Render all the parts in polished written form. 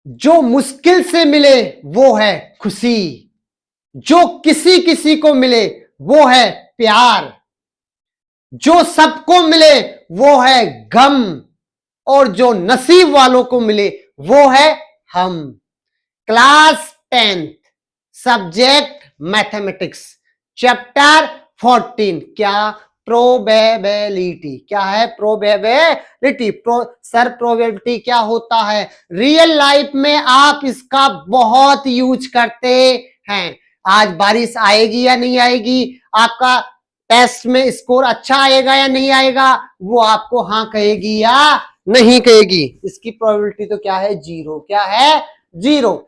जो मुश्किल से मिले वो है खुशी, जो किसी किसी को मिले वो है प्यार, जो सबको मिले वो है गम, और जो नसीब वालों को मिले वो है हम। Class 10th, subject mathematics, chapter 14। क्या? प्रोबेबिलिटी। क्या है? प्रोबेबिलिटी। सर प्रोबेबिलिटी क्या होता है? रियल लाइफ में आप इसका बहुत यूज करते हैं। आज बारिश आएगी या नहीं आएगी, आपका टेस्ट में स्कोर अच्छा आएगा या नहीं आएगा, वो आपको हाँ कहेगी या नहीं कहेगी। इसकी प्रोबेबिलिटी तो क्या है? जीरो। क्या है? जीरो।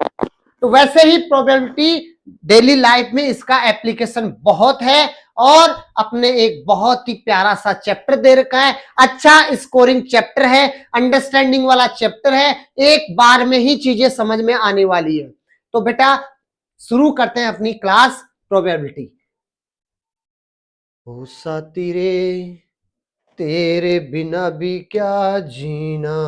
तो वैसे ही प्रोबेबिलिटी डेली लाइफ में इसका एप्लीकेशन बहुत है, और अपने एक बहुत ही प्यारा सा चैप्टर दे रखा है। अच्छा स्कोरिंग चैप्टर है, अंडरस्टैंडिंग वाला चैप्टर है, एक बार में ही चीजें समझ में आने वाली है। तो बेटा शुरू करते हैं अपनी क्लास प्रोबेबिलिटी। ओ साथी रे तेरे बिना भी क्या जीना।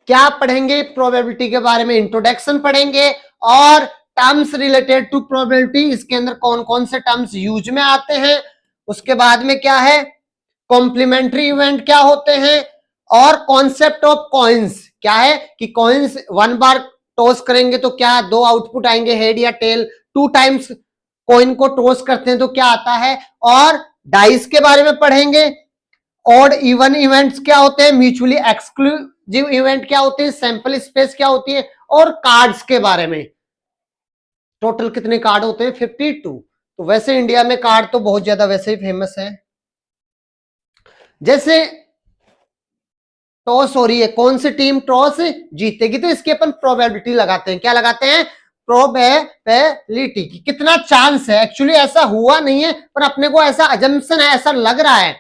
क्या पढ़ेंगे? प्रोबेबिलिटी के बारे में इंट्रोडक्शन पढ़ेंगे, और टर्म्स रिलेटेड टू प्रोबेबिलिटी, इसके अंदर कौन कौन से टर्म्स यूज में आते हैं। उसके बाद में क्या है? कॉम्प्लीमेंट्री इवेंट क्या होते हैं, और कॉन्सेप्ट ऑफ कॉइन्स क्या है कि कॉइन्स 1 बार टॉस करेंगे तो क्या 2 आउटपुट आएंगे, हेड या टेल। 2 टाइम्स कॉइन को टॉस करते हैं तो क्या आता है। और डाइस के बारे में पढ़ेंगे। ऑड इवन इवेंट्स क्या होते हैं, म्यूचुअली एक्सक्लूसिव इवेंट क्या होते हैं, सैंपल स्पेस क्या होती है, और कार्ड्स के बारे में। टोटल कितने कार्ड होते हैं? 52। तो वैसे इंडिया में कार्ड तो बहुत ज्यादा वैसे ही फेमस है। जैसे टॉस हो रही है, कौन सी टीम टॉस जीतेगी, तो इसकी अपन प्रोबेबिलिटी लगाते हैं। क्या लगाते हैं? प्रोबेबिलिटी की कितना चांस है। एक्चुअली ऐसा हुआ नहीं है, पर अपने को ऐसा अजम्पशन है, ऐसा लग रहा है।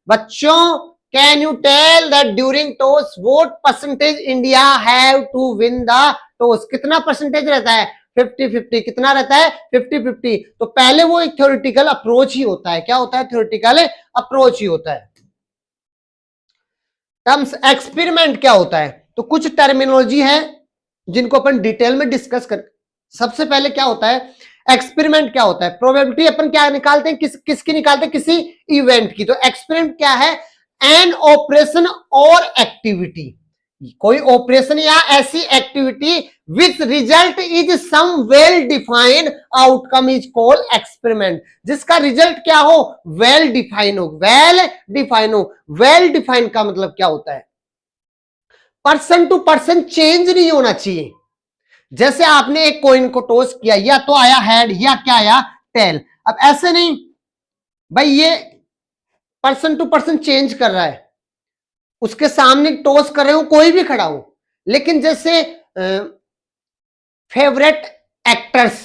बच्चों, can you tell that during toss what percentage India have to win the toss? कितना परसेंटेज रहता है? 50-50। कितना रहता है? 50-50। तो पहले वो एक थ्योरेटिकल अप्रोच ही होता है। क्या होता है? थ्योरेटिकल अप्रोच ही होता है। टर्म्स एक्सपेरिमेंट क्या होता है? तो कुछ टर्मिनोलॉजी है जिनको अपन डिटेल में डिस्कस कर। सबसे पहले क्या होता है? एक्सपेरिमेंट क्या होता है? प्रोबेबिलिटी अपन क्या निकालते हैं? किसकी निकालते हैं? किसी इवेंट की। तो एक्सपेरिमेंट क्या है? एन ऑपरेशन और एक्टिविटी, कोई ऑपरेशन या ऐसी activity which result is some well defined outcome is called experiment. जिसका रिजल्ट क्या हो? वेल डिफाइन हो। वेल डिफाइन हो। वेल डिफाइन का मतलब क्या होता है? पर्सन टू पर्सन चेंज नहीं होना चाहिए। जैसे आपने एक कॉइन को टॉस किया, या तो आया हेड या क्या आया? टेल। अब ऐसे नहीं भाई, ये पर्सन टू पर्सन चेंज कर रहा है, उसके सामने टॉस कर रहे हो, कोई भी खड़ा हो। लेकिन जैसे फेवरेट एक्टर्स,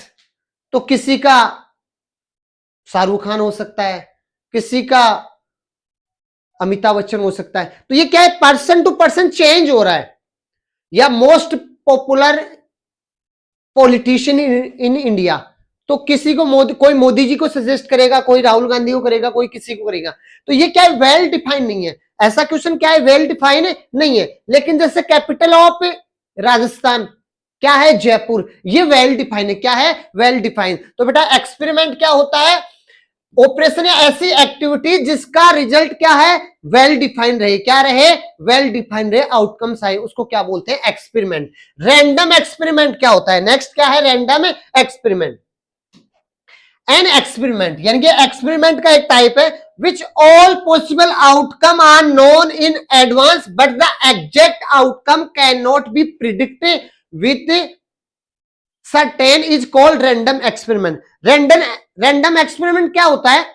तो किसी का शाहरुख खान हो सकता है, किसी का अमिताभ बच्चन हो सकता है। तो ये क्या है? पर्सन टू पर्सन चेंज हो रहा है। या most popular politician in India, तो किसी को कोई मोदी जी को सजेस्ट करेगा, कोई राहुल गांधी को करेगा, कोई किसी को करेगा। तो ये क्या है? वेल डिफाइंड नहीं है। ऐसा क्वेश्चन क्या है? वेल डिफाइंड नहीं है। लेकिन जैसे कैपिटल ऑफ राजस्थान क्या है? जयपुर। ये वेल डिफाइंड है। क्या है? Well defined. तो बेटा एक्सपेरिमेंट क्या होता है? ऑपरेशन या ऐसी एक्टिविटी जिसका रिजल्ट क्या है? वेल डिफाइंड रहे। क्या रहे? वेल डिफाइंड रहे, आउटकम्स आए, उसको क्या बोलते हैं? एक्सपेरिमेंट। रैंडम एक्सपेरिमेंट क्या होता है? नेक्स्ट क्या है? Random experiment. एन एक्सपेरिमेंट यानी कि एक्सपेरिमेंट का एक टाइप है which all possible outcome are known in advance but the exact outcome can not be predicted with certain is called random experiment. Random experiment क्या होता है?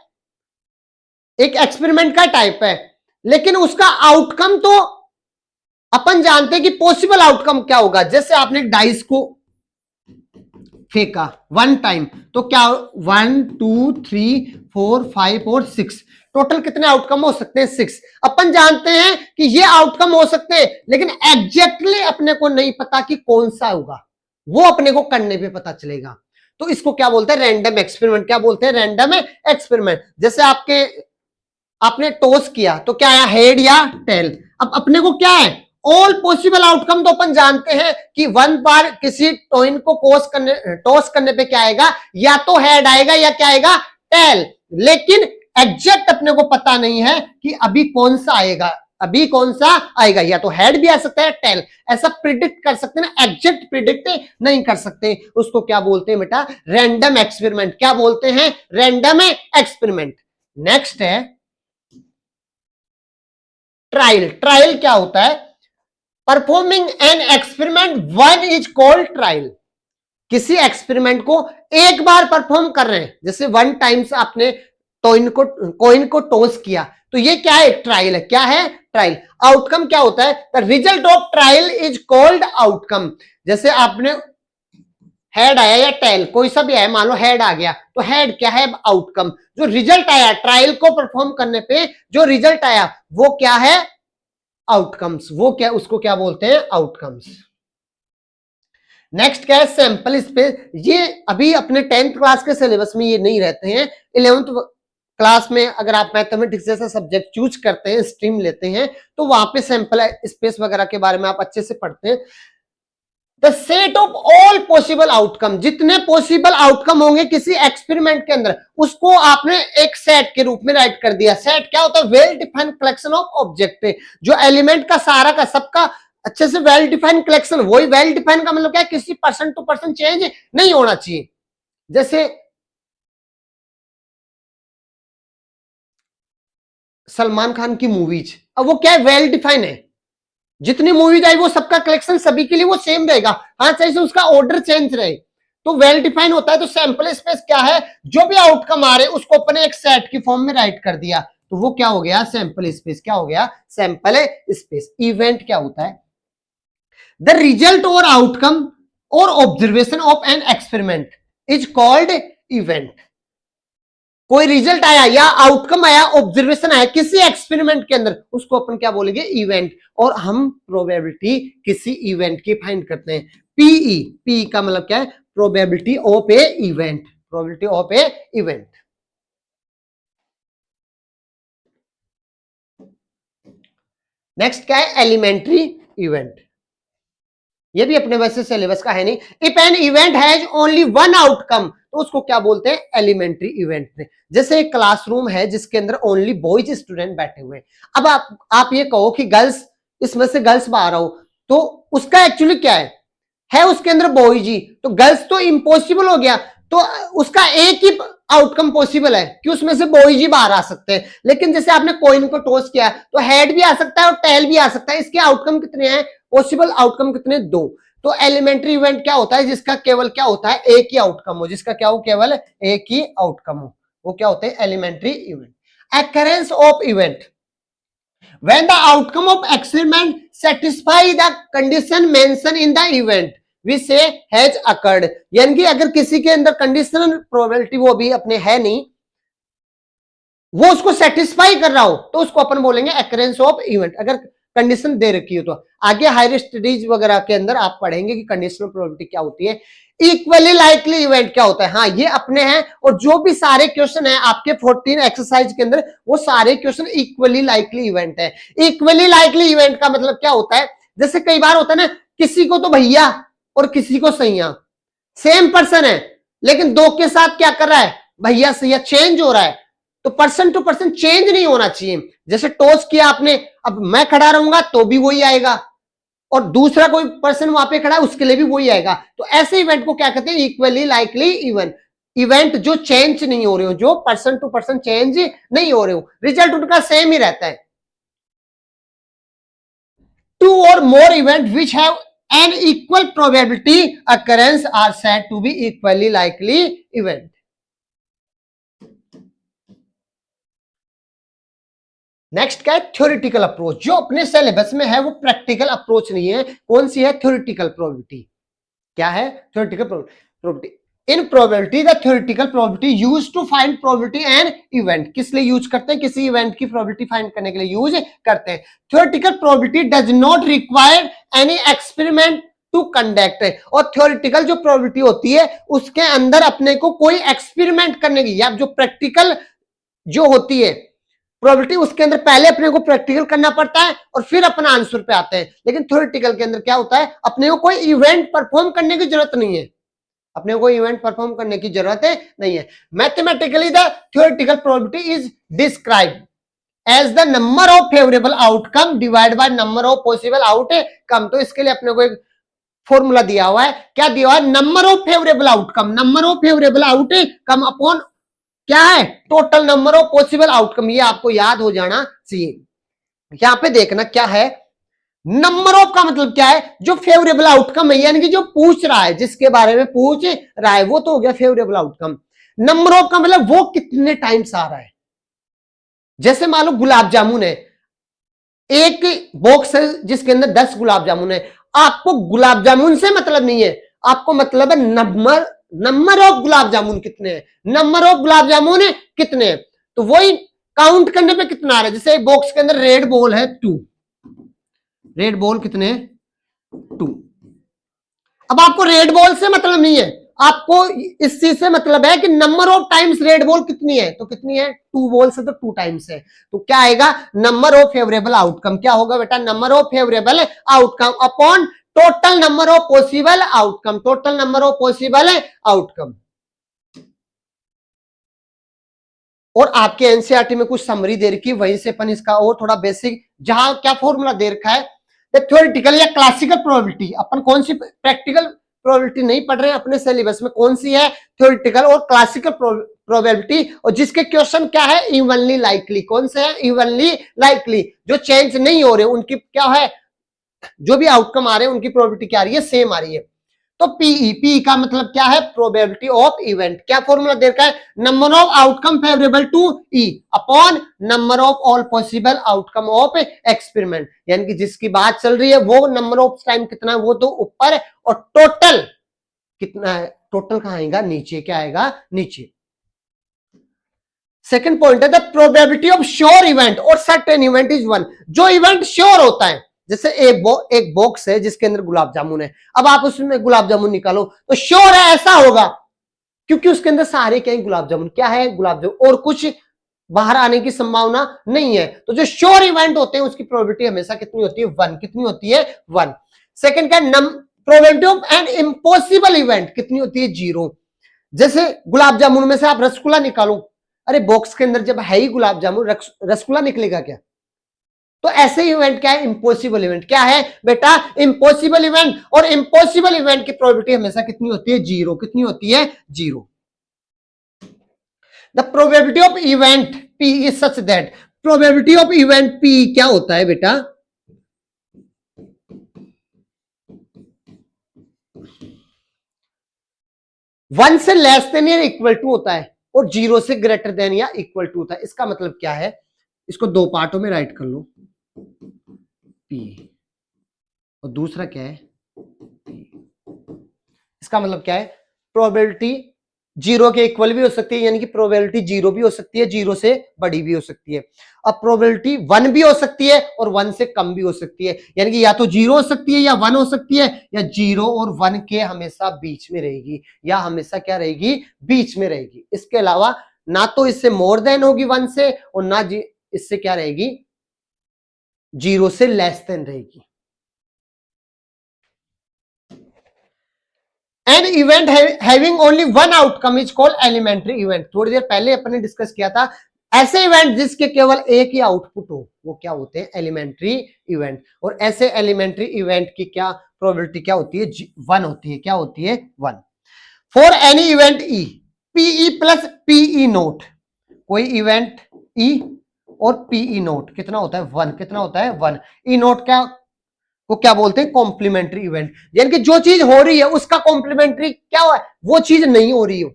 एक एक्सपेरिमेंट का टाइप है, लेकिन उसका आउटकम तो अपन जानते हैं कि पॉसिबल आउटकम क्या होगा। जैसे आपने डाइस को फेंका 1 टाइम, तो क्या 1 2 3 4 5 और 6, टोटल कितने आउटकम हो सकते हैं? 6। अपन जानते हैं कि ये आउटकम हो सकते हैं, लेकिन एग्जैक्टली अपने को नहीं पता कि कौन सा होगा, वो अपने को करने पे पता चलेगा। तो इसको क्या बोलते हैं? Random experiment. क्या बोलते हैं? Random experiment. जैसे आपने टॉस किया तो क्या आया? हेड या टेल। अब अपने को क्या है? ऑल पॉसिबल आउटकम तो अपन जानते हैं कि वन बार किसी टॉइन को टॉस करने पे क्या आएगा, या तो हेड आएगा या क्या आएगा, टेल। लेकिन एग्जैक्ट अपने को पता नहीं है कि अभी कौन सा आएगा, अभी कौन सा आएगा, या तो हेड भी आ सकता है टेल। ऐसा प्रिडिक्ट कर सकते हैं ना, एग्जैक्ट प्रिडिक्ट नहीं कर सकते। उसको क्या बोलते हैं बेटा, रैंडम एक्सपेरिमेंट। क्या बोलते हैं, रैंडम एक्सपेरिमेंट। नेक्स्ट है ट्रायल। ट्रायल क्या होता है, performing an experiment one is called trial. किसी एक्सपेरिमेंट को एक बार परफॉर्म कर रहे हैं, जैसे वन टाइम्स आपने कॉइन को टॉस किया, तो ये क्या है, ट्रायल है। क्या है, ट्रायल। आउटकम क्या होता है, the result of trial is called outcome. जैसे आपने हेड आया या टेल, कोई सा भी आया, मान लो हेड आ गया, तो हेड क्या है, आउटकम। जो रिजल्ट आया ट्रायल को परफॉर्म करने पे, जो रिजल्ट आया वो क्या है, आउटकम्स। वो क्या, उसको क्या बोलते हैं, आउटकम्स। नेक्स्ट क्या है, सैंपल स्पेस। ये अभी अपने 10th क्लास के सिलेबस में ये नहीं रहते हैं। 11th क्लास में अगर आप मैथमेटिक्स जैसा सब्जेक्ट चूज करते हैं, स्ट्रीम लेते हैं, तो वहां पे सैंपल स्पेस वगैरह के बारे में आप अच्छे से पढ़ते हैं। The set of all possible outcome, जितने पॉसिबल आउटकम होंगे किसी एक्सपेरिमेंट के अंदर, उसको आपने एक सेट के रूप में राइट कर दिया। सेट क्या होता है, well defined collection of object. जो एलिमेंट का सारा का सबका अच्छे से वेल डिफाइंड कलेक्शन। वही वेल डिफाइंड का मतलब क्या है, किसी पर्सन टू पर्सन चेंज नहीं होना चाहिए। जैसे सलमान खान की मूवीज, अब वो क्या है, वेल डिफाइंड है। जितनी मूवीज आई वो सबका कलेक्शन सभी के लिए वो सेम रहेगा, हाँ चाहे से उसका ऑर्डर चेंज रहे, तो वेल डिफाइन होता है। तो सैंपल स्पेस क्या है, जो भी आउटकम आ रहे उसको अपने एक सेट की फॉर्म में राइट कर दिया, तो वो क्या हो गया, सैंपल स्पेस। क्या हो गया, सैंपल स्पेस। इवेंट क्या होता है, द रिजल्ट और आउटकम और observation of an experiment is called event. कोई रिजल्ट आया या आउटकम आया, ऑब्जर्वेशन आया किसी एक्सपेरिमेंट के अंदर, उसको अपन क्या बोलेंगे, इवेंट। और हम प्रोबेबिलिटी किसी इवेंट की फाइंड करते हैं। पीई, पी का मतलब क्या है, probability of A event. Probability of A event. Next क्या है, एलिमेंट्री इवेंट। ये भी अपने वैसे सिलेबस का है नहीं। If an event has only one outcome, तो उसको क्या बोलते हैं, एलिमेंट्री इवेंट। जैसे एक क्लासरूम है जिसके अंदर ओनली बॉयज स्टूडेंट बैठे हुए हैं। अब आप ये कहो कि गर्ल्स, इसमें से गर्ल्स बाहर आओ, तो उसका एक्चुअली क्या है उसके अंदर बॉयज ही, तो गर्ल्स तो इम्पॉसिबल हो गया। तो उसका एक ही आउटकम पॉसिबल है कि उसमें से बॉयज ही बाहर आ सकते हैं। लेकिन जैसे आपने कॉइन को टॉस किया, तो हेड भी आ सकता है और टेल भी आ सकता है। इसके आउटकम कितने हैं, पॉसिबल आउटकम कितने, दो। तो एलिमेंट्री इवेंट क्या होता है, जिसका केवल क्या होता है, एक ही आउटकम हो, जिसका क्या हो, केवल एक ही आउटकम हो, वो क्या होते हैं, elementary event. occurrence of event when the outcome of experiment satisfy the condition mentioned in the event we say has occurred। यानी कि अगर किसी के अंदर कंडीशनल प्रोबेबिलिटी वो भी अपने है नहीं, वो उसको सेटिस्फाई कर रहा हो, तो उसको अपन बोलेंगे occurrence of event। अगर कंडीशन दे रखी हो तो आगे हायर स्टडीज वगैरह के अंदर आप पढ़ेंगे कि कंडीशनल प्रोबेबिलिटी क्या होती है। इक्वली लाइकली इवेंट क्या होता है, हाँ ये अपने हैं। और जो भी सारे क्वेश्चन है आपके 14 एक्सरसाइज के अंदर, वो सारे क्वेश्चन इक्वली लाइकली इवेंट है। इक्वली लाइकली इवेंट का मतलब क्या होता है, जैसे कई बार होता है ना, किसी को तो भैया और किसी को सैया, सेम पर्सन है, लेकिन दो के साथ क्या कर रहा है, भैया सैया चेंज हो रहा है। तो पर्सन टू पर्सन चेंज नहीं होना चाहिए। जैसे टॉस किया आपने, अब मैं खड़ा रहूंगा तो भी वही आएगा, और दूसरा कोई पर्सन वहां पे खड़ा है उसके लिए भी वही आएगा। तो ऐसे इवेंट को क्या कहते हैं, इक्वली लाइकली इवेंट। इवेंट जो चेंज नहीं हो रहे हो, जो पर्सन टू पर्सन चेंज नहीं हो रहे हो, रिजल्ट उनका सेम ही रहता है। Two or more event which have an equal probability occurrence are said to be equally likely event. Next क्या है, थ्योरेटिकल अप्रोच। जो अपने सिलेबस में है वो प्रैक्टिकल अप्रोच नहीं है। कौन सी है, थ्योरेटिकल प्रोबेबिलिटी। क्या है, theoretical probability. In probability the theoretical probability use to find probability and event. किस लिए यूज करते हैं, किसी इवेंट की प्रोबेबिलिटी फाइंड करने के लिए यूज करते हैं। Theoretical probability does not require any experiment to conduct. और थ्योरेटिकल जो प्रोबेबिलिटी होती है उसके अंदर अपने को कोई एक्सपेरिमेंट करने की, या जो प्रैक्टिकल जो होती है प्रोबेबिलिटी उसके अंदर पहले अपने को प्रैक्टिकल करना पड़ता है और फिर अपना आंसर पे आते हैं। लेकिन थ्योरेटिकल के अंदर क्या होता है, अपने को कोई इवेंट परफॉर्म करने की जरूरत नहीं है, अपने को इवेंट परफॉर्म करने की जरूरत नहीं है। Mathematically the theoretical probability is described as the number of favourable outcome divide by number of possible outcome. तो इसके लिए अपने को एक फॉर्मूला दिया हुआ है, क्या दिया हुआ है, number of favourable outcome, number of favourable outcome upon क्या है, total number of possible outcome. ये आपको याद हो जाना चाहिए। यहां पे देखना क्या है, नंबर ऑफ का मतलब क्या है, जो फेवरेबल आउटकम है, यानी कि जो पूछ रहा है, जिसके बारे में पूछ रहा है, वो तो हो गया फेवरेबल आउटकम। नंबर ऑफ का मतलब वो कितने टाइम्स आ रहा है। जैसे मान लो गुलाब जामुन है, एक बॉक्स है जिसके अंदर 10 गुलाब जामुन है, आपको गुलाब जामुन से मतलब नहीं है, आपको मतलब है नंबर ऑफ गुलाब जामुन कितने हैं, नंबर ऑफ गुलाब जामुन कितने हैं। तो वही काउंट करने पे कितना आ रहा है। जैसे एक बॉक्स के अंदर रेड बॉल है 2, रेड बॉल कितने 2। अब आपको रेड बॉल से मतलब नहीं है, आपको इस चीज से मतलब है कि number of times red ball कितनी है, तो कितनी है 2 बॉल से तो 2 टाइम्स है। तो क्या आएगा, नंबर ऑफ फेवरेबल आउटकम। क्या होगा बेटा, number of favourable outcome upon total number of possible outcome, total number of possible outcome. और आपके एनसीईआरटी में कुछ समरी दे रखी है, वहीं से अपन इसका और थोड़ा बेसिक, जहां क्या फॉर्मूला दे रखा है, थ्योरेटिकल या क्लासिकल प्रोबेबिलिटी। अपन कौन सी प्रैक्टिकल प्रोबेबिलिटी नहीं पढ़ रहे हैं अपने सिलेबस में, कौन सी है, थ्योरेटिकल और क्लासिकल प्रोबेबिलिटी। और जिसके क्वेश्चन क्या है, इवनली लाइकली। कौन से है, इवनली लाइकली, जो चेंज नहीं हो रहे उनकी क्या है, जो भी आउटकम आ रहे हैं उनकी प्रोबेबिलिटी क्या आ रही है, सेम आ रही है। तो पीई का मतलब क्या है, प्रोबेबिलिटी ऑफ इवेंट। क्या फॉर्मूला दे रखा है, number of outcome favourable to E upon number of all possible outcome of experiment. यानी कि जिसकी बात चल रही है वो नंबर ऑफ टाइम कितना है, वो तो ऊपर है, और टोटल कितना है, टोटल कहां आएगा, नीचे। क्या आएगा, नीचे। सेकंड पॉइंट है the probability of sure event और सर्टेन इवेंट इज 1। जो इवेंट श्योर होता है, जैसे एक बॉक्स है जिसके अंदर गुलाब जामुन है, अब आप उसमें गुलाब जामुन निकालो तो श्योर है ऐसा होगा, क्योंकि उसके अंदर सारे क्या है, गुलाब जामुन। क्या है, गुलाब जामुन, और कुछ बाहर आने की संभावना नहीं है। तो जो श्योर इवेंट होते हैं उसकी प्रोबेबिलिटी हमेशा कितनी होती है, 1। कितनी होती है, 1। सेकंड क्या, probability of an impossible event कितनी होती है, 0। जैसे गुलाब जामुन में से आप रसगुल्ला निकालो, अरे बॉक्स के अंदर जब है ही गुलाब जामुन, रसगुल्ला निकलेगा क्या। तो ऐसे इवेंट क्या है, इम्पॉसिबल इवेंट। क्या है बेटा, इम्पॉसिबल इवेंट। और इम्पॉसिबल इवेंट की प्रोबेबिलिटी हमेशा कितनी होती है, 0। कितनी होती है, 0। The probability of event P is such that, probability of event P क्या होता है बेटा, वन से लेस देन या इक्वल टू होता है, और 0 से ग्रेटर देन या इक्वल टू होता है। इसका मतलब क्या है, इसको दो पार्टों में राइट कर लो, पी, और दूसरा क्या है, इसका मतलब क्या है, प्रोबेबिलिटी 0 के इक्वल भी हो सकती है, यानी कि प्रोबेबिलिटी 0 भी हो सकती है, 0 से बड़ी भी हो सकती है। अब प्रोबेबिलिटी 1 भी हो सकती है और 1 से कम भी हो सकती है, यानी कि या तो 0 हो सकती है या 1 हो सकती है, या 0 और 1 के हमेशा बीच में रहेगी, या हमेशा क्या रहेगी, बीच में रहेगी। इसके अलावा ना तो इससे मोर देन होगी 1 से, और ना इससे क्या रहेगी, 0 से लेस देन रहेगी। An event having only one outcome is called elementary event. थोड़ी देर पहले अपन ने डिस्कस किया था, ऐसे इवेंट जिसके केवल एक ही आउटपुट हो वो क्या होते हैं, एलिमेंट्री इवेंट। और ऐसे एलिमेंट्री इवेंट की क्या प्रोबेबिलिटी क्या होती है, 1 होती है। क्या होती है, 1। For any event E, P E plus P E not, कोई इवेंट ई और पीई नोट कितना होता है, 1। कितना होता है, 1। ई नोट क्या को क्या बोलते हैं, कॉम्प्लीमेंट्री इवेंट। यानी कि जो चीज हो रही है उसका कॉम्प्लीमेंट्री क्या हुआ है, वो चीज नहीं हो रही हो,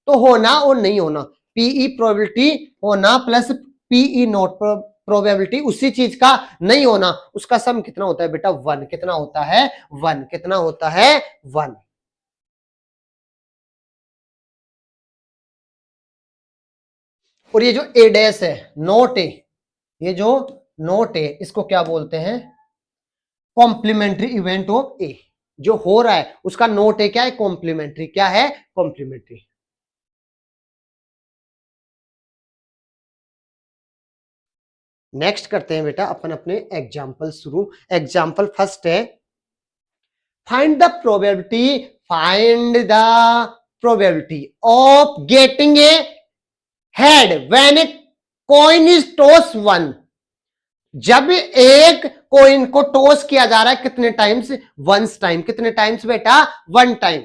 तो होना और नहीं होना, पीई प्रोबेबिलिटी होना प्लस पीई नॉट प्रोबेबिलिटी उसी चीज का नहीं होना, उसका सम कितना होता है बेटा, 1। कितना होता है, 1। कितना होता है, 1। और ये जो ए डैश है, नोट ए, ये जो नोट ए, इसको क्या बोलते हैं, कॉम्प्लीमेंट्री इवेंट ऑफ ए। जो हो रहा है उसका नोट है क्या है, कॉम्प्लीमेंट्री। क्या है, कॉम्प्लीमेंट्री। नेक्स्ट करते हैं बेटा अपन अपने एग्जाम्पल शुरू। एग्जाम्पल फर्स्ट है, find the probability of getting a head when a coin is toss one. जब एक कॉइन को टॉस किया जा रहा है कितने टाइम्स? Once time. कितने टाइम्स बेटा? One time.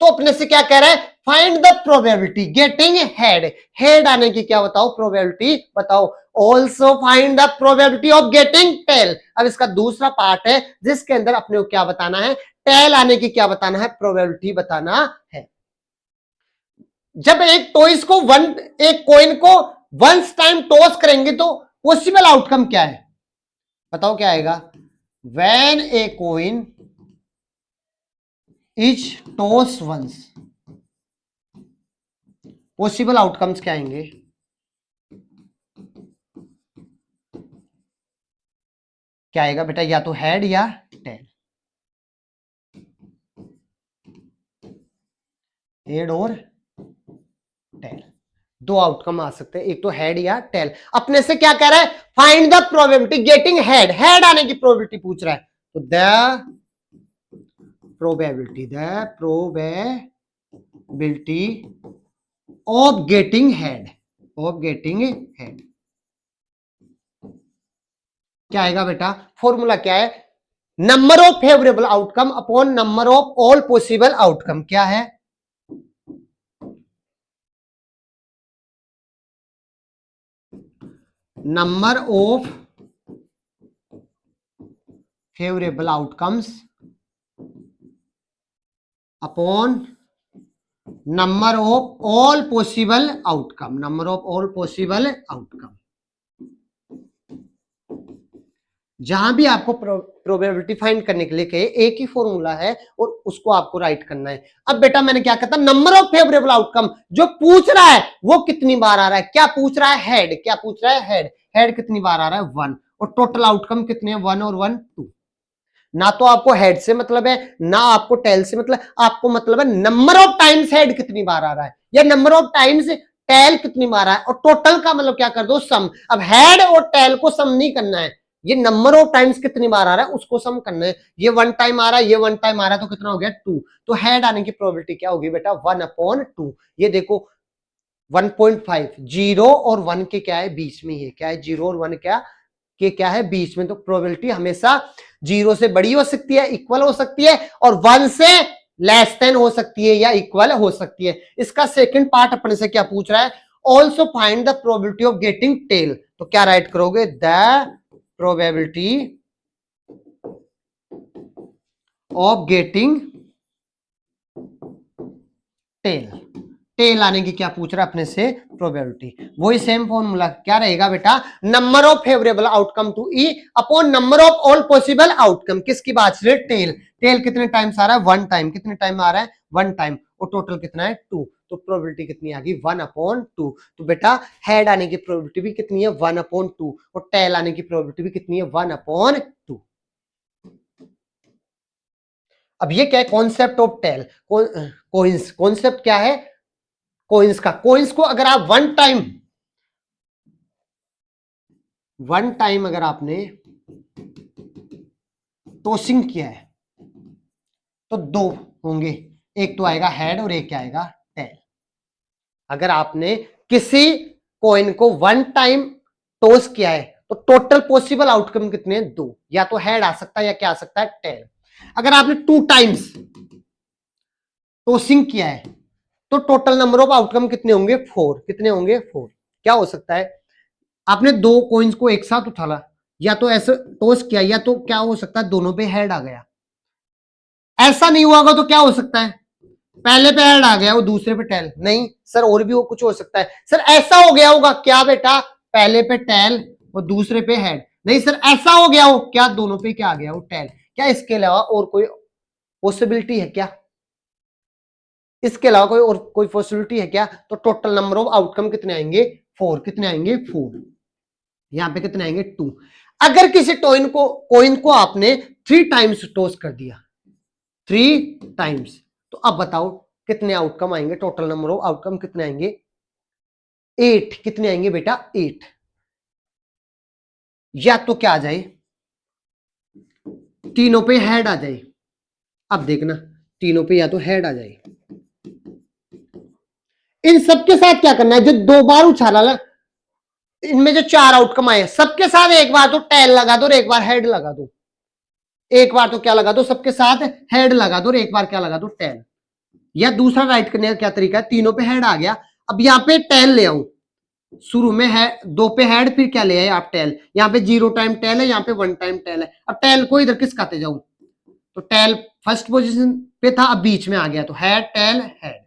तो अपने से क्या कह रहा है? Find the probability getting head. Head आने की क्या बताओ? प्रोबेबिलिटी बताओ। Also find the probability of getting tail. अब इसका दूसरा पार्ट है जिसके अंदर अपने को क्या बताना है? टेल आने की क्या बताना है? प्रोबेबिलिटी बताना है। जब एक टॉयज को एक कॉइन को वंस टाइम टॉस करेंगे तो पॉसिबल आउटकम क्या है? बताओ क्या आएगा? When a coin is toss once, possible outcomes क्या आएंगे? क्या आएगा बेटा? या तो हेड या टेल, हेड और टेल, दो आउटकम आ सकते हैं, एक तो हेड या टेल। अपने से क्या कह रहा है? Find the probability getting head. Head आने की प्रोबेबिलिटी पूछ रहा है, तो the probability of getting head, क्या आएगा बेटा? फॉर्मूला क्या है? Number of favourable outcome upon number of all possible outcome. क्या है? Number of favourable outcomes upon number of all possible outcome, number of all possible outcome. जहां भी आपको प्रोबेबिलिटी फाइंड करने के लिए कहे, एक ही फॉर्मूला है और उसको आपको राइट करना है। अब बेटा मैंने क्या कहता, नंबर ऑफ फेवरेबल आउटकम जो पूछ रहा है वो कितनी बार आ रहा है? क्या पूछ रहा है? हेड। क्या पूछ रहा है? हेड। हेड कितनी बार आ रहा है? वन। और टोटल आउटकम कितने हैं? वन और वन, टू। ना तो आपको हेड से मतलब है, ना आपको टेल से मतलब, आपको मतलब है नंबर ऑफ टाइम्स हेड कितनी बार आ रहा है या नंबर ऑफ टाइम्स टेल कितनी बार आ रहा है। और टोटल का मतलब क्या कर दो? सम। अब हेड और टेल को सम नहीं करना है, ये नंबर ऑफ टाइम्स कितनी बार आ रहा है उसको सम करना है। ये वन टाइम आ रहा है, ये वन टाइम आ रहा है, तो कितना हो गया? टू। तो हेड आने की प्रोबेबिलिटी क्या होगी बेटा? One upon to. ये देखो 1.5, जीरो और वन के क्या है? बीच में। ये क्या है? जीरो और वन क्या है? बीच में। तो प्रोबेबिलिटी हमेशा जीरो से बड़ी हो सकती है, इक्वल हो सकती है, और वन से लेस देन हो सकती है या इक्वल हो सकती है। इसका सेकंड पार्ट अपने से क्या पूछ रहा है? Also find the probability of getting tail. तो क्या राइट करोगे? The probability of getting tail. Tail आने की क्या पूछ रहा है अपने से? प्रोबेबिलिटी। वही सेम फॉर्मूला क्या रहेगा बेटा? Number of favourable outcome to E upon number of all possible outcome. किसकी बात से? टेल। टेल कितने टाइम्स आ रहा है? One time. कितने टाइम आ रहा है? One time. और टोटल कितना है? टू। तो प्रोबेबिलिटी कितनी आ गई? One upon two. तो बेटा हेड आने की प्रोबेबिलिटी भी कितनी है? One upon two. और टेल आने की प्रोबेबिलिटी भी कितनी है? One upon two. अब ये क्या है? Concept of tail. Coins. Concept क्या है? कोइंस का। कोइंस को अगर आप वन टाइम अगर आपने टॉसिंग किया है तो दो होंगे, एक तो आएगा हेड और एक क्या आएगा? टेल। अगर आपने किसी कॉइन को वन टाइम टॉस किया है तो टोटल पॉसिबल आउटकम कितने हैं? दो। या तो हेड आ सकता है या क्या आ सकता है? टेल। अगर आपने टू टाइम्स टॉसिंग किया है तो टोटल नंबर ऑफ आउटकम कितने होंगे? फोर। कितने होंगे? फोर। क्या हो सकता है? आपने दो कॉइन्स को एक साथ उछाला, या तो ऐसे टॉस किया, या तो क्या हो सकता है? दोनों पे हेड आ गया। ऐसा नहीं हुआ होगा तो क्या हो सकता है? पहले पे हेड आ गया वो दूसरे पे टेल। नहीं सर, और भी वो कुछ हो सकता है। सर ऐसा हो गया होगा क्या बेटा? पहले पे टेल और दूसरे पे हेड। नहीं सर, ऐसा हो गया हो क्या? दोनों पे क्या आ गया? वो टेल। क्या इसके अलावा और कोई पॉसिबिलिटी है क्या? इसके अलावा कोई और कोई पॉसिबिलिटी है क्या? तो टोटल नंबर ऑफ आउटकम कितने आएंगे? फोर। कितने आएंगे? फोर। यहां पे कितने आएंगे? टू। अगर किसी कॉइन को आपने थ्री टाइम्स टॉस कर दिया, थ्री टाइम्स, तो अब बताओ कितने आउटकम आएंगे? टोटल नंबर ऑफ आउटकम कितने आएंगे? एट। कितने आएंगे बेटा? एट। या तो क्या आ जाए, तीनों पे हेड आ जाए। अब देखना, तीनों पे या तो हेड आ जाए। इन सबके साथ क्या करना है, जो दो बार उछाला ना, इनमें जो चार आउटकम आए सबके साथ एक बार तो टेल लगा दो और एक बार हेड लगा दो। एक बार तो क्या लगा दो, सबके साथ हेड लगा दो और एक बार क्या लगा दो, टेल। या दूसरा राइट करने का क्या तरीका है, तीनों पे हेड आ गया, अब यहां पे टेल ले आऊं। शुरू में है दो पे हेड, फिर क्या ले आए आप, टेल। यहाँ पे 0 टाइम टेल है, यहाँ पे 1 टाइम टेल है। अब टेल को इधर किस खाते जाऊं, तो टेल फर्स्ट पोजीशन पे था, अब बीच में आ गया तो हेड टेल हेड।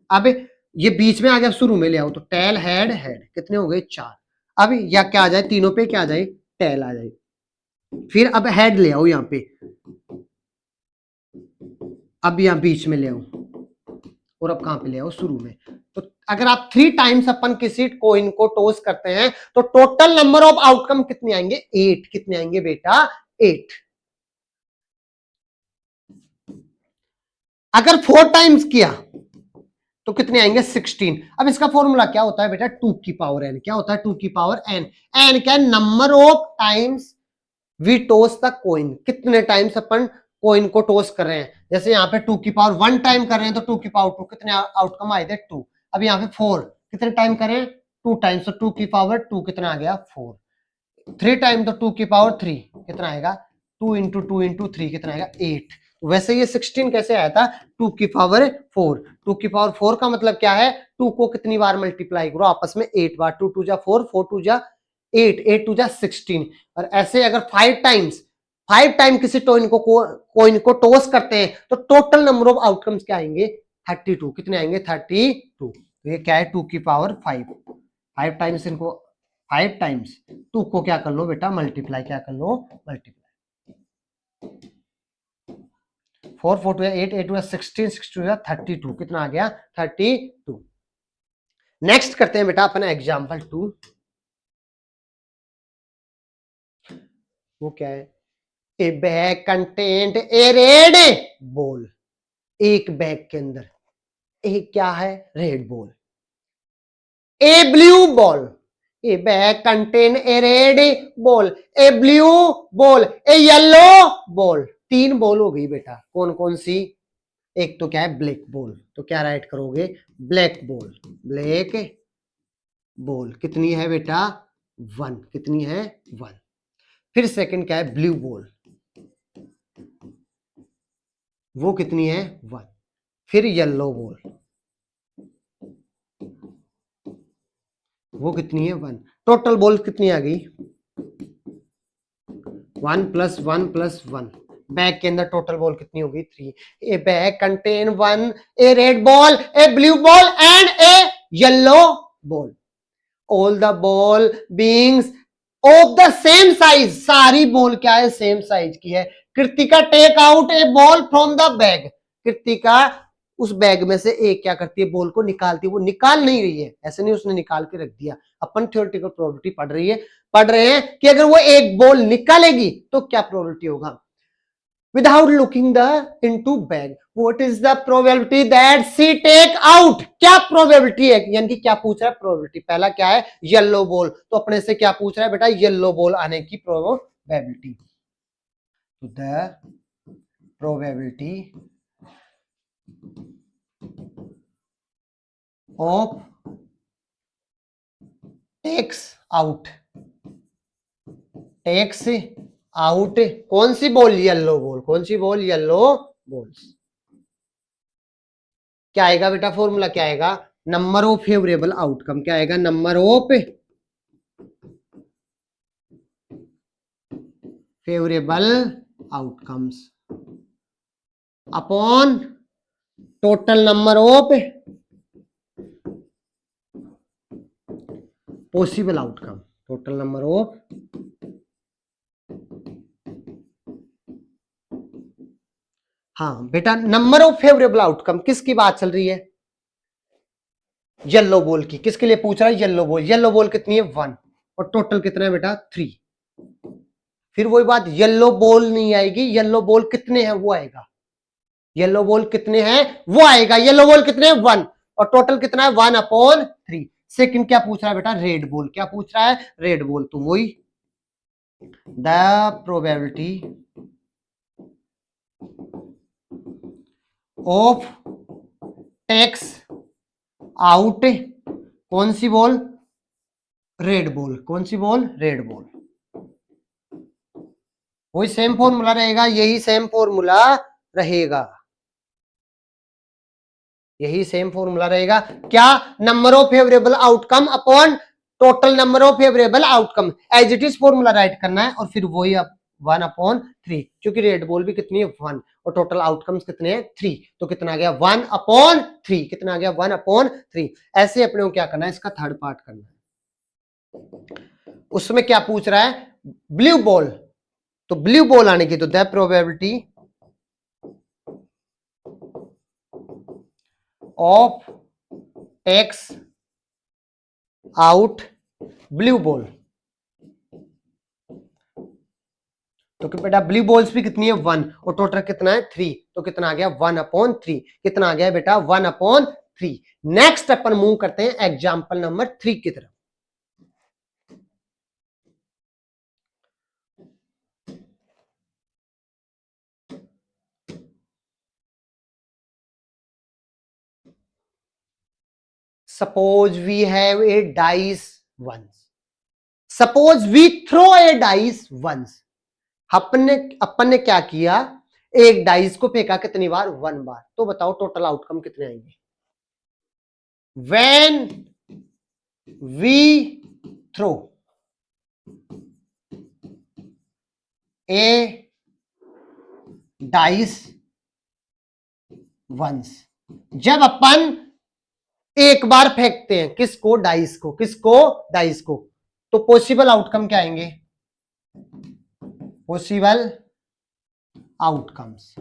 अब ये बीच में आ गया, शुरू में ले आओ तो टेल हेड हेड, कितने हो गए, 4। अब या क्या आ जाए, तीनों पे क्या आ जाए, टेल आ जाए। फिर अब हेड ले आओ यहाँ पे, अब यहाँ बीच में ले आओ, और अब कहां पे ले आओ, शुरू में। तो अगर आप 3 टाइम्स अपन किसी कोइन को टॉस करते हैं तो टोटल नंबर ऑफ आउटकम कितने आएंगे, 8। कितने आएंगे बेटा, 8। अगर 4 टाइम्स किया तो कितने आएंगे, 16। अब इसका फॉर्मूला क्या होता है बेटा, 2 की पावर n। क्या होता है, 2 की पावर n। n क्या है, number of times we toss the coin. कितने टाइम्स अपन कॉइन को टॉस कर रहे हैं। जैसे यहाँ पे 2 की पावर 1 टाइम कर रहे हैं तो 2 की पावर 2, कितने आउटकम आए थे, 2। अब यहाँ पे 4 कितने टाइम करें, 2 टाइम्स, तो 2 की पावर 2 कितना आ गया, 4। 3 टाइम तो 2 की पावर 3 कितना आएगा, 2 इंटू 2 इंटू 3 कितना आएगा, 8। वैसे ये 16 कैसे आया था, 2 की पावर 4। 2 की पावर 4 का मतलब क्या है, 2 को कितनी बार मल्टीप्लाई करो आपस में, 8 बार। 2 2 जा 4, 4 2 जा 8, 8 2 जा 16। और ऐसे अगर 5 टाइम किसी कोइन को टॉस करते हैं तो टोटल नंबर ऑफ आउटकम्स क्या आएंगे, 32। कितने आएंगे, 32। तो ये क्या है, 2 की पावर 5। 5 टाइम्स इनको, 5 टाइम्स 2 को क्या कर लो बेटा, मल्टीप्लाई, क्या कर लो, मल्टीप्लाई। 4 4 2 8, 8 2 16, 6 2 32, कितना आ गया, 32। नेक्स्ट करते हैं बेटा अपना एग्जांपल 2। वो क्या है, ए बैग कंटेंट ए रेड बॉल। एक बैग के अंदर एक क्या है, red ball. A blue ball, A bag contain a red ball, a blue ball, A yellow ball. 3 ball हो गई बेटा, कौन कौन सी, एक तो क्या है, ब्लैक बॉल। तो क्या राइट करोगे, ब्लैक बॉल, ब्लैक बॉल कितनी है बेटा, 1। कितनी है, 1। फिर सेकंड क्या है, ब्लू बॉल, वो कितनी है, 1। फिर येलो बॉल, वो कितनी है, 1। टोटल बॉल कितनी आ गई, 1 प्लस 1 प्लस 1। बैग के अंदर टोटल बॉल कितनी होगी, 3। A bag contain 1 a red ball, a blue ball and a yellow ball. All the ball beings of the same size. सारी बॉल क्या है, सेम साइज की है। Kritika take out a ball from the bag. Kritika उस bag में से एक क्या करती है, बॉल को निकालती है। वो निकाल नहीं रही है, ऐसे नहीं उसने निकाल के रख दिया। अपन थ्योरेटिकल प्रोबेबिलिटी पढ़ रहे हैं कि अगर वो एक बॉल निकालेगी तो क्या प्रोबेबिलिटी होगा, without looking the into bag, what is the probability that she take out। क्या प्रोबेबिलिटी है, यानी कि क्या पूछ रहा है, प्रोबेबिलिटी। पहला क्या है, येलो बॉल, तो अपने से क्या पूछ रहा है बेटा, येलो बॉल आने की प्रोबेबिलिटी। तो the probability of takes out कौन सी बॉल, येलो बॉल। कौन सी बॉल, येलो बॉल्स। क्या आएगा बेटा, फॉर्मूला क्या आएगा, नंबर ऑफ फेवरेबल आउटकम। क्या आएगा, number of favourable outcomes upon total number of possible outcome. Total number of हाँ बेटा, नंबर ऑफ फेवरेबल आउटकम किसकी बात चल रही है, येलो बॉल की। किसके लिए पूछ रहा है, येलो बॉल। येलो बॉल कितनी है, 1। और टोटल कितना है बेटा, 3। फिर वही बात, येलो बॉल नहीं आएगी, येलो बॉल कितने हैं वो आएगा। येलो बॉल कितने हैं वो आएगा। येलो बॉल कितने हैं, 1। और टोटल कितना है, 1/3। सेकंड क्या पूछ रहा है बेटा, रेड बॉल। क्या पूछ रहा है, रेड बॉल। तो वही the probability of takes out कौन सी बॉल, रेड बॉल, कौन सी बॉल, रेड बॉल। वही सेम फॉर्मूला रहेगा, यही सेम फॉर्मूला रहेगा, यही सेम फॉर्मूला रहेगा। क्या, number of favourable outcome upon total number of favourable outcome, as it is formula right करना है और फिर वही 1/3, क्योंकि रेड बॉल भी कितनी है 1 और टोटल आउटकम्स कितने हैं 3, तो कितना आ गया 1/3, कितना आ गया 1/3। ऐसे अपने को क्या करना है, इसका थर्ड पार्ट करना है। उसमें क्या पूछ रहा है, ब्लू बॉल, तो ब्लू बॉल आने की, तो the probability of takes out blue ball, तो कि बेटा ब्लू बॉल्स भी कितनी है 1 और टोटल कितना है 3, तो कितना आ गया 1/3, कितना आ गया बेटा 1/3। नेक्स्ट अपन मूव करते हैं एग्जांपल नंबर 3 की तरफ। Suppose we have a dice once, suppose we throw a dice once, अपन ने क्या किया, एक डाइस को फेंका कितनी बार, 1 बार, तो बताओ टोटल आउटकम कितने आएंगे। When we throw a dice once, जब अपन एक बार फेंकते हैं किसको, डाइस को, किसको, डाइस को, तो पॉसिबल आउटकम क्या आएंगे, पॉसिबल आउटकम्स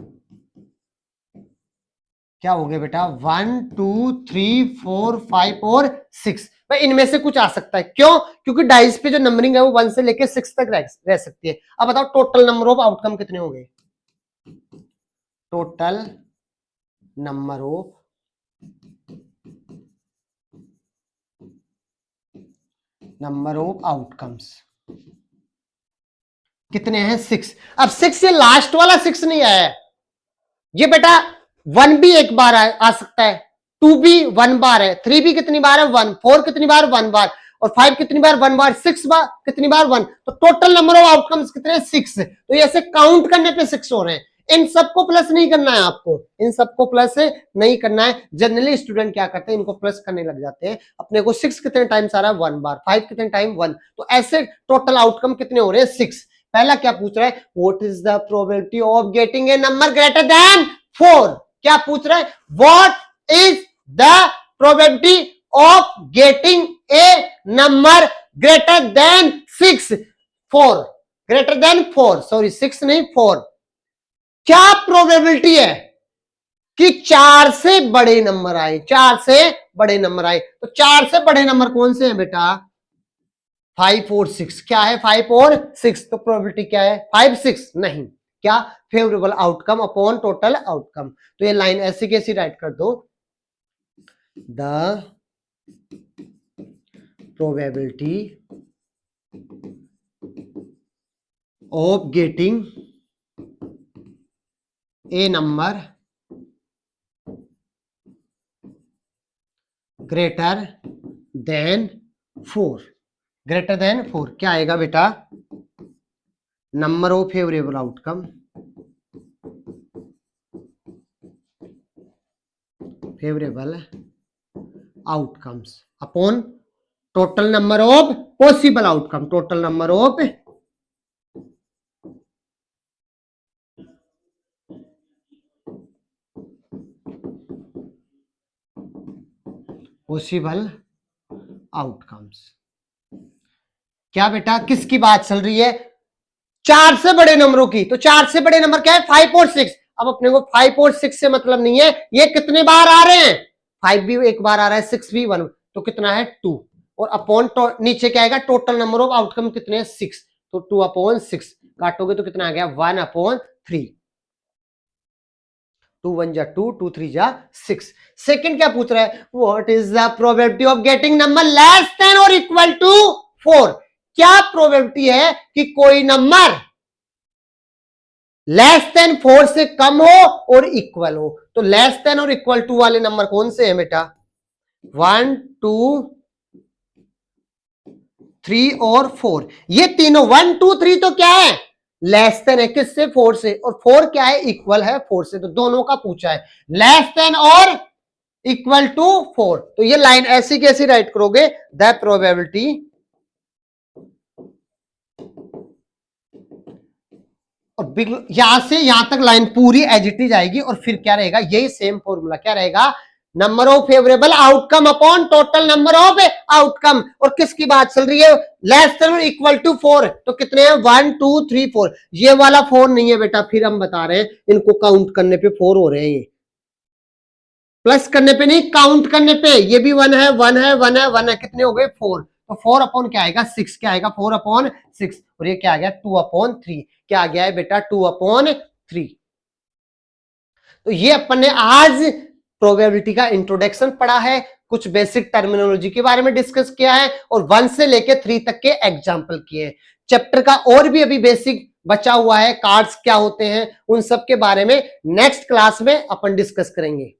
क्या हो गए बेटा 1 2 3 4 5 और 6। भाई इनमें से कुछ आ सकता है, क्यों, क्योंकि डाइस पे जो नंबरिंग है वो 1 से लेके 6 तक रह सकती है। अब बताओ टोटल नंबर ऑफ आउटकम कितने हो गए, टोटल नंबर ऑफ आउटकम्स कितने हैं 6। अब 6 ये लास्ट वाला 6 नहीं आया है, ये बेटा 1 भी एक बार आ सकता है, 2 भी 1 बार है, 3 भी कितनी बार है 1, 4 कितनी बार 1 बार, और 5 कितनी बार 1 बार, 6 बार कितनी बार 1, तो टोटल नंबर ऑफ आउटकम्स कितने 6। तो ये ऐसे काउंट करने पे 6 हो रहे हैं, इन सबको प्लस नहीं करना है आपको, इन सबको प्लस नहीं करना है। जनरली स्टूडेंट क्या करते हैं, इनको प्लस करने लग जाते हैं। अपने को 6 कितने टाइम्स आ रहा है 1 बार, 5 कितने टाइम 1, तो ऐसे टोटल आउटकम कितने हो रहे हैं 6। पहला क्या पूछ रहा है, what is the probability of getting a number greater than 4, क्या पूछ रहा है, what is the probability of getting a number greater than 6, 4 greater than 4, sorry 6 नहीं 4। क्या प्रोबेबिलिटी है कि 4 से बड़े नंबर आए, 4 से बड़े नंबर आए, तो 4 से बड़े नंबर कौन से हैं बेटा, 5 और 6, क्या है 5 और 6, तो प्रोबेबिलिटी क्या है 5 6 नहीं, क्या, favourable outcome upon total outcome. तो ये लाइन ऐसी कैसी राइट कर दो, the probability of getting a number greater than 4, greater than 4 क्या आएगा बेटा, number of favourable outcome, favourable outcomes upon total number of possible outcome, total number of possible outcomes. क्या बेटा किसकी बात चल रही है, 4 से बड़े नंबरों की, तो 4 से बड़े नंबर क्या है 5 और 6। अब अपने को 5 और 6 से मतलब नहीं है ये कितने बार आ रहे हैं, 5 भी एक बार आ रहा है 6 भी 1, तो कितना है 2, और अपॉन नीचे क्या आएगा, टोटल नंबर ऑफ आउटकम कितने हैं 6, तो 2/6 काटोगे तो कितना आ गया 1/3, 2 1 जा 2, 2 3 जा 6। सेकंड क्या पूछ रहा है, what is the probability of getting number less than और इक्वल टू 4, क्या प्रोबेबिलिटी है कि कोई नंबर लेस देन 4 से कम हो और इक्वल हो। तो लेस देन और इक्वल टू वाले नंबर कौन से हैं बेटा? 1 2 3 और 4। ये तीनों 1 2 3 तो क्या है? लेस देन है किससे? 4 से। और 4 क्या है? इक्वल है 4 से। तो दोनों का पूछा है, लेस देन और इक्वल टू 4। तो ये लाइन ऐसी कैसी राइट करोगे? द प्रोबेबिलिटी और यहां से यहां तक लाइन पूरी एज इट इज आएगी और फिर क्या रहेगा? यही सेम फॉर्मूला क्या रहेगा? Number of favourable outcome upon total number of outcome. और किसकी बात चल रही है? Less than equal to 4। तो कितने हैं? 1 2 3 4। ये वाला 4 नहीं है बेटा, फिर हम बता रहे हैं, इनको काउंट करने पे 4 हो रहे हैं, ये प्लस करने पे नहीं, काउंट करने पे। ये भी 1 है 1 है 1 है 1 है, कितने हो गए? 4। तो 4 अपॉन क्या आएगा? 6। क्या आएगा? 4 अपॉन 6। और ये क्या आ गया? 2 अपॉन 3। क्या आ गया है बेटा? 2 अपॉन 3। तो ये अपन ने आज प्रोबेबिलिटी का इंट्रोडक्शन पढ़ा है, कुछ बेसिक टर्मिनोलॉजी के बारे में डिस्कस किया है और 1 से लेके 3 तक के एग्जाम्पल किए हैं। चैप्टर का और भी अभी बेसिक बचा हुआ है, कार्ड्स क्या होते हैं, उन सब के बारे में नेक्स्ट क्लास में अपन डिस्कस करेंगे।